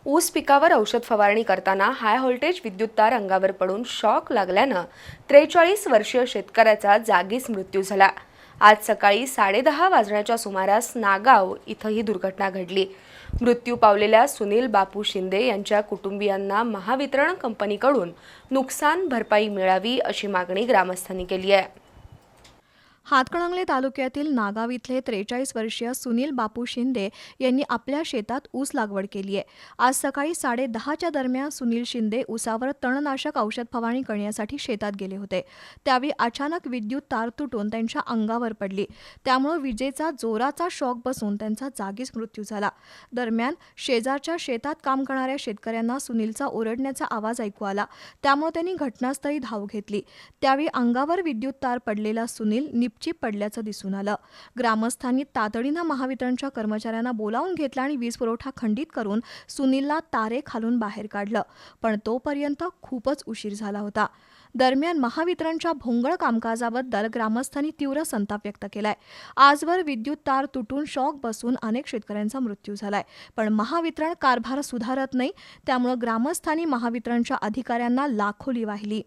ऊस पिकावर औषध फवारणी करताना हाय व्होल्टेज विद्युत तार अंगावर पडून शॉक लागल्यानं 43 वर्षीय शेतकऱ्याचा जागीच मृत्यू झाला। आज सकाळी 10:30 वाजण्याच्या सुमारास नागाव इथं ही दुर्घटना घडली। मृत्यू पावलेल्या सुनील बापू शिंदे यांच्या कुटुंबियांना महावितरण कंपनीकडून नुकसान भरपाई मिळावी अशी मागणी ग्रामस्थांनी केली आहे। हातकणंगले तालुक्यातील नागाव इथले 43 वर्षीय सुनील बापू शिंदे यांनी आपल्या शेतात ऊस लागवड केली आहे। आज सकाळी 10:30च्या दरम्यान सुनील शिंदे ऊसावर तणनाशक औषध फवारणी करण्यासाठी शेतात गेले होते। त्यावेळी अचानक विद्युत तार तुटून त्यांच्या अंगावर पडली, त्यामुळे विजेचा जोराचा शॉक बसून त्यांचा जागीच मृत्यू झाला। दरम्यान शेजारच्या शेतात काम करणाऱ्या शेतकऱ्यांना सुनीलचा ओरडण्याचा आवाज ऐकू आला, त्यामुळे त्यांनी घटनास्थळी धाव घेतली। त्यावेळी अंगावर विद्युत तार पडलेला सुनील चिप पडल्याचं दिसून आलं। ग्रामस्थांनी तातडीनं महावितरणच्या कर्मचाऱ्यांना बोलावून घेतलं आणि वीज पुरवठा खंडित करून सुनीलला तारे खालून बाहेर काढलं, पण तोपर्यंत खूपच उशीर झाला होता। दरम्यान महावितरणच्या भोंगळ कामकाजाबद्दल ग्रामस्थांनी तीव्र संताप व्यक्त केलाय। आजवर विद्युत तार तुटून शॉक बसून अनेक शेतकऱ्यांचा मृत्यू झालाय, पण महावितरण कारभार सुधारत नाही, त्यामुळे ग्रामस्थांनी महावितरणच्या अधिकाऱ्यांना लाखोली वाहिली।